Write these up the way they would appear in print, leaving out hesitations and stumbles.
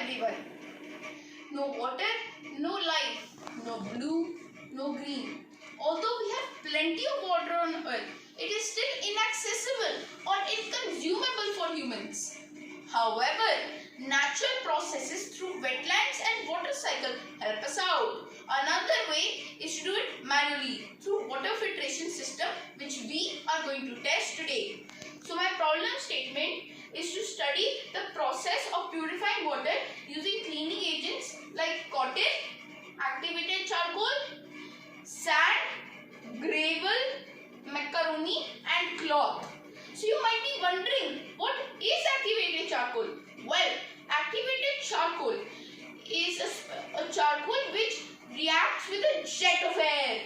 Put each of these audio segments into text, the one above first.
everyone. No water, no life, no blue, no green. Although we have plenty of water on earth, it is still inaccessible or inconsumable for humans. However, natural processes through wetlands and water cycle help us out. Another way is to do it manually through water filtration system, which we are going to test today. So my problem statement is to study the process of purifying water using cleaning agents like cotton, activated charcoal, sand, gravel, macaroni and cloth. So you might be wondering, what is activated charcoal? Well, activated charcoal is a charcoal which reacts with a jet of air.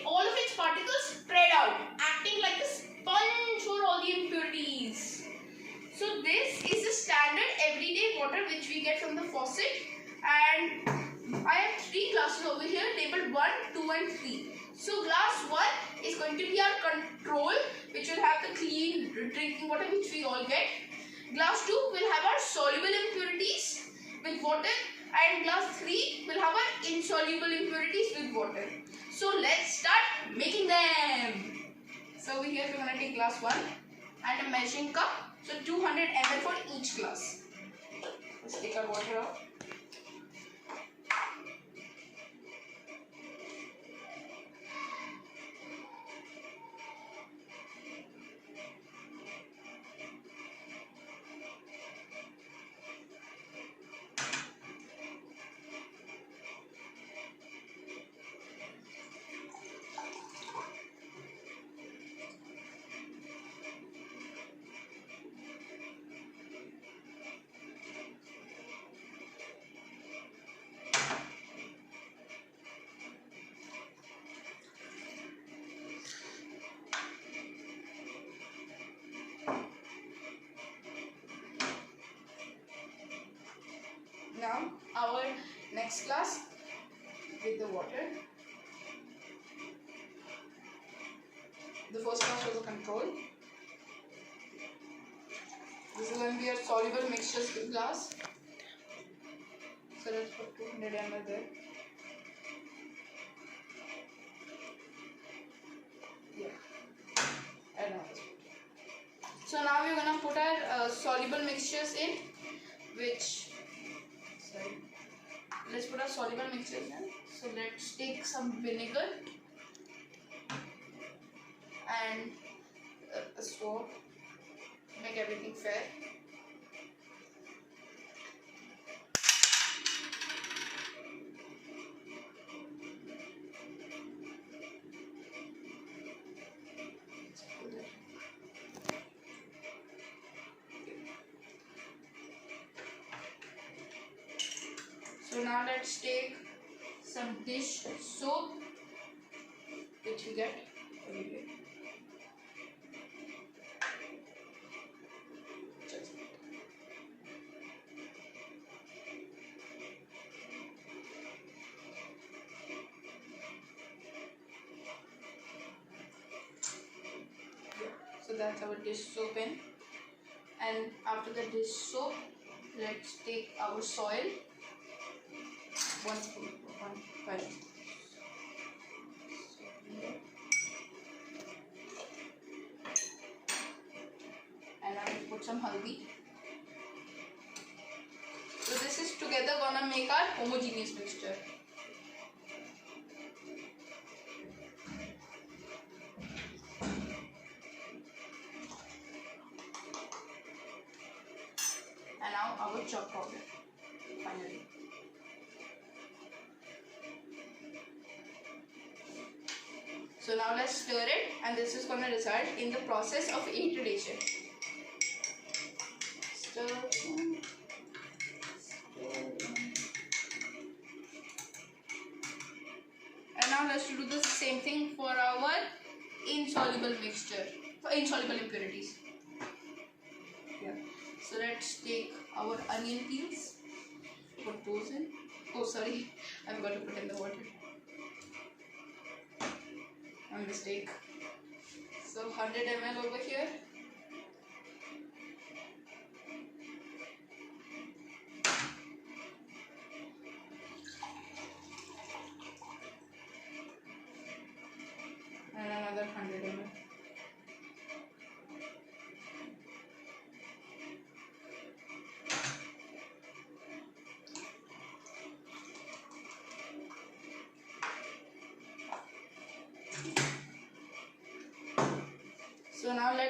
All of its particles spread out, acting like a sponge for all the impurities. So this is the standard everyday water which we get from the faucet, and I have 3 glasses over here labeled 1, 2 and 3. So glass 1 is going to be our control, which will have the clean drinking water which we all get. Glass 2 will have our soluble impurities with water, and glass 3 will have our insoluble impurities with water. So let's start making them. So over here we're going to take glass 1 and a measuring cup. So 200 ml for each glass. Let's take our water out. Now our next glass with the water. The first glass was a control. This is going to be a soluble mixtures glass. So let's put 200 ml there. Yeah. And now so now we're going to put our soluble mixtures in, which let's put our soluble mixture in. So let's take some vinegar and a swab to make everything fair. So now let's take some dish soap, which you get everywhere. So that's our dish soap in. And after the dish soap, let's take our soil. 1 spoon, 1 pint. And I will put some haldi. So this is together gonna make our homogeneous mixture. And now our chalk powder, finally. So now let's stir it, and this is going to result in the process of iteration. Stir. And now let's do the same thing for our insoluble mixture, for insoluble impurities. Yeah. So let's take our onion peels, put those in. Oh sorry, I forgot to put in the water. A mistake. So 100 ml over here.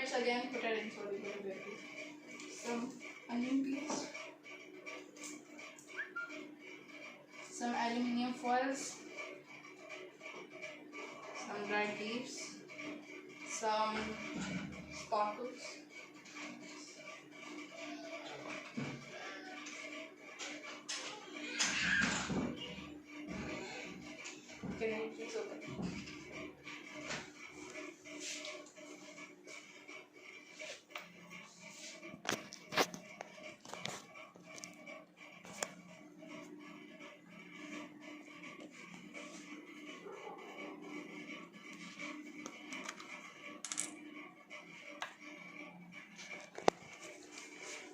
let's again put it in. Sorry, some onion peels, some aluminium foils, some dried leaves, some sparkles. Can you please open?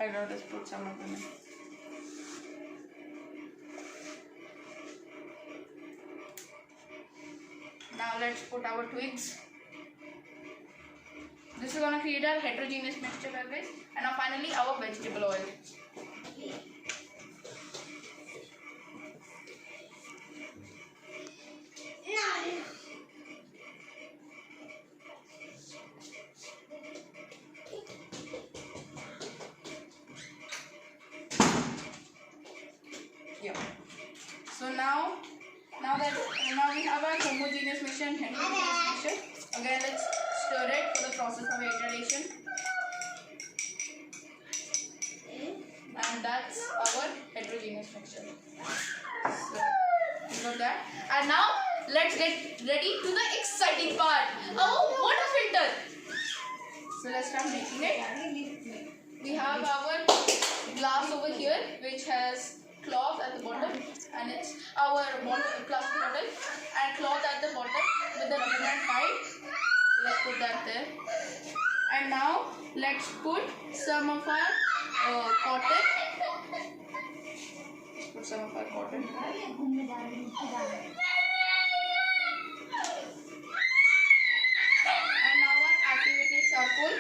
I will just put some of them in. Now let's put our twigs. This is gonna create a heterogeneous mixture, guys. And now finally our vegetable oil. Yeah. So now we have our homogeneous mixture and heterogeneous mixture. Again, let's stir it for the process of iteration. And that's our heterogeneous mixture. So, you got that. And now let's get ready to the exciting part. Our water filter. So let's start making it. We have our glass over here, which has cloth at the bottom, and it's our plastic bottle and cloth at the bottom with the rubber band pipe. So let's put that there. And now let's put some of our cotton. Let's put some of our cotton. And now our activated charcoal.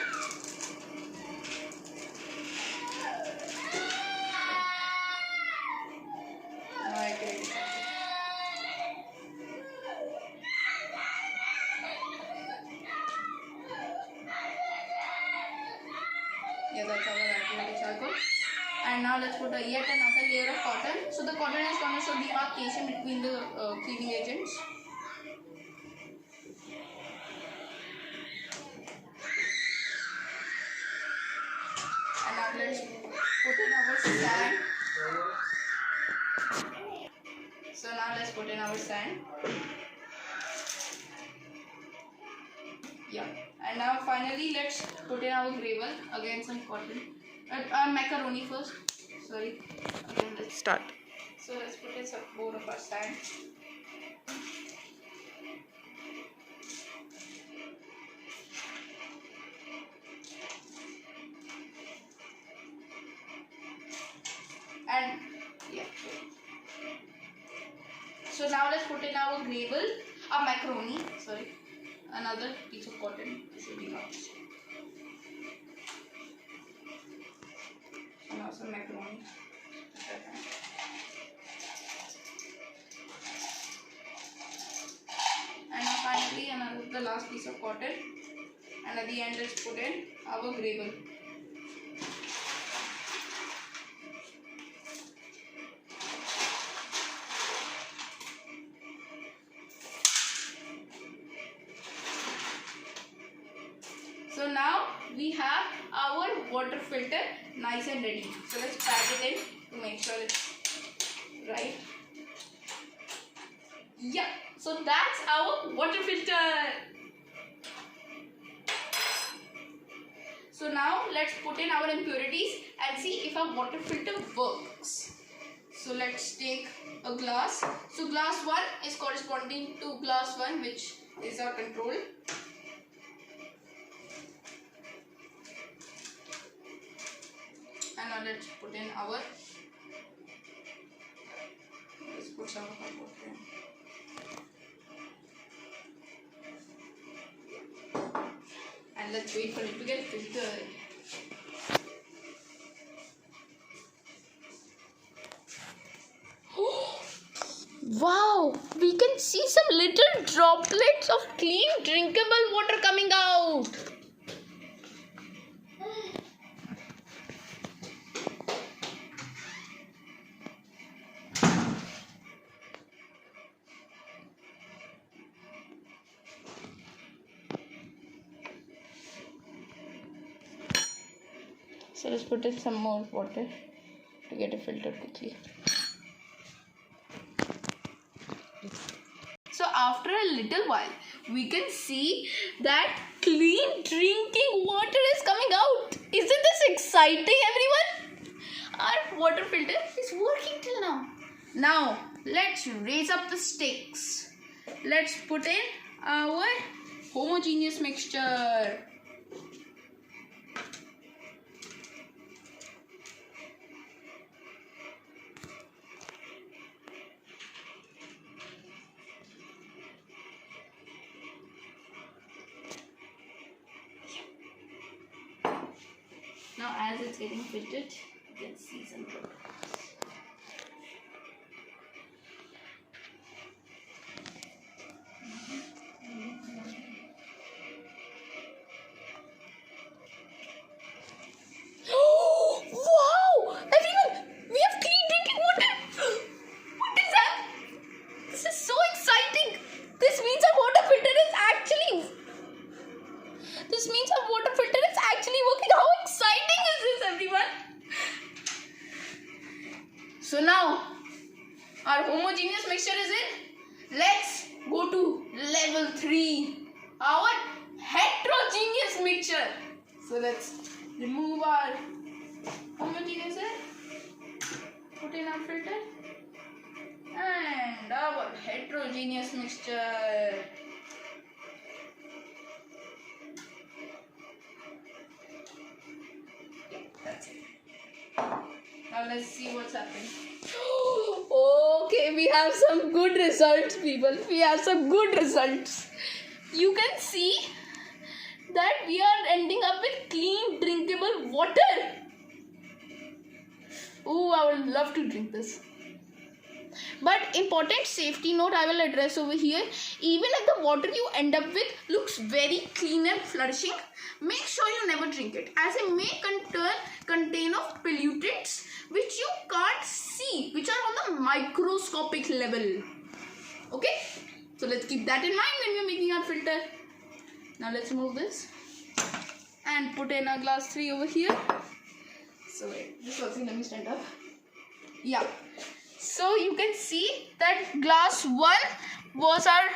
Yeah, that's our activated charcoal. And now let's put yet another layer of cotton. So the cotton is going to show demarcation between the cleaning agents. And now let's put in our sand. So now let's put in our sand. Yeah. And now finally let's put in our gravel. Again some cotton. Macaroni first. Sorry. Again let's start. So let's put in some more of our sand. And yeah. So now let's put in our gravel, macaroni, sorry, another piece of cotton should be enough. So now some macaroni. And now finally the last piece of cotton, and at the end let's put in our gravel. So now we have our water filter nice and ready. So let's pat it in to make sure it's right. Yeah, so that's our water filter. So now let's put in our impurities and see if our water filter works. So let's take a glass. So glass 1 is corresponding to glass 1, which is our control. And now let's put in our, let's put some of our water in. And let's wait for it to get filtered. Wow, we can see some little droplets of clean drinkable water coming out. So let's put in some more water to get it filtered quickly. So after a little while, we can see that clean drinking water is coming out. Isn't this exciting, everyone? Our water filter is working till now. Now, let's raise up the stakes. Let's put in our homogeneous mixture. Now as it's getting filtered, you can see some droplets. Wow! Everyone! We have clean drinking water! What is that? This is so exciting! This means our water filter is actually working. How exciting is this, everyone? So now our homogeneous mixture is in. Let's go to level 3. Our heterogeneous mixture. So let's remove our homogeneous air, put in our filter, and our heterogeneous mixture. That's it. Now let's see what's happening. Okay, we have some good results, people. We have some good results. You can see that we are ending up with clean drinkable water. Oh, I would love to drink this. But important safety note I will address over here. Even if the water you end up with looks very clean and flourishing, make sure you never drink it, as it may contain of pollutants which you can't see, which are on the microscopic level. Okay, so let's keep that in mind when we're making our filter. Now let's remove this and put in our glass 3 over here. So wait, this also let me stand up. Yeah. So you can see that glass 1 was our,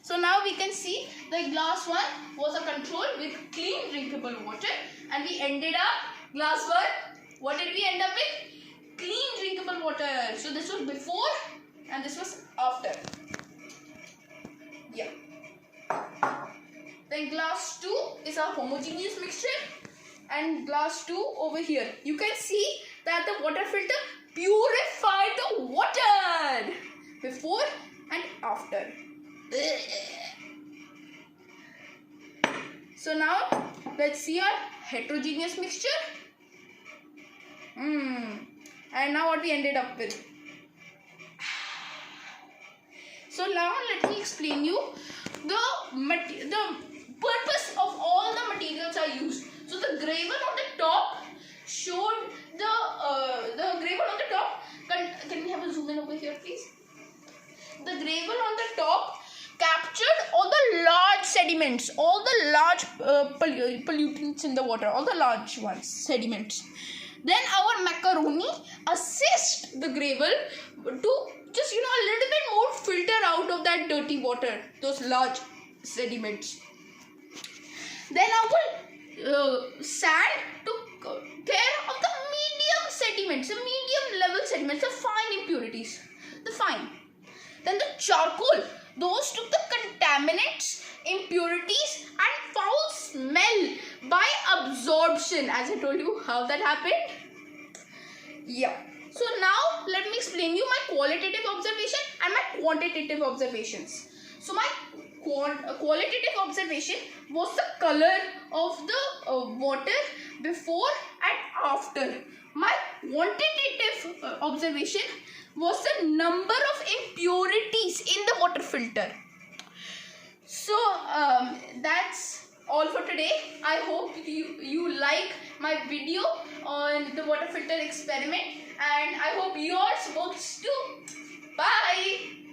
So now we can see that glass 1 was a control with clean drinkable water, and we ended up glass 1. What did we end up with? Clean drinkable water. So this was before and this was after. Yeah. Then glass 2 is our homogeneous mixture, and glass 2 over here. You can see that the water filter purified the water before and after. So now let's see our heterogeneous mixture. And now what we ended up with. So now let me explain you the purpose of all the materials I used. So the gravel on the top showed the gravel on the top. Can we have a zoom in over here, please? The gravel on the top captured all the large sediments, all the large pollutants in the water, all the large ones, sediments. Then our macaroni assist the gravel to just a little bit more filter out of that dirty water, those large sediments. Then our sand took care of the medium sediments, the medium level sediments, the fine impurities, the fine. Then the charcoal, those took the contaminants, impurities and foul smell by absorption. As I told you how that happened. Yeah. So now let me explain you my qualitative observation and my quantitative observations. So my qualitative observation was the color of the water before and after. My quantitative observation was the number of impurities in the water filter. So that's all for today. I hope you like my video on the water filter experiment, and I hope yours works too. Bye.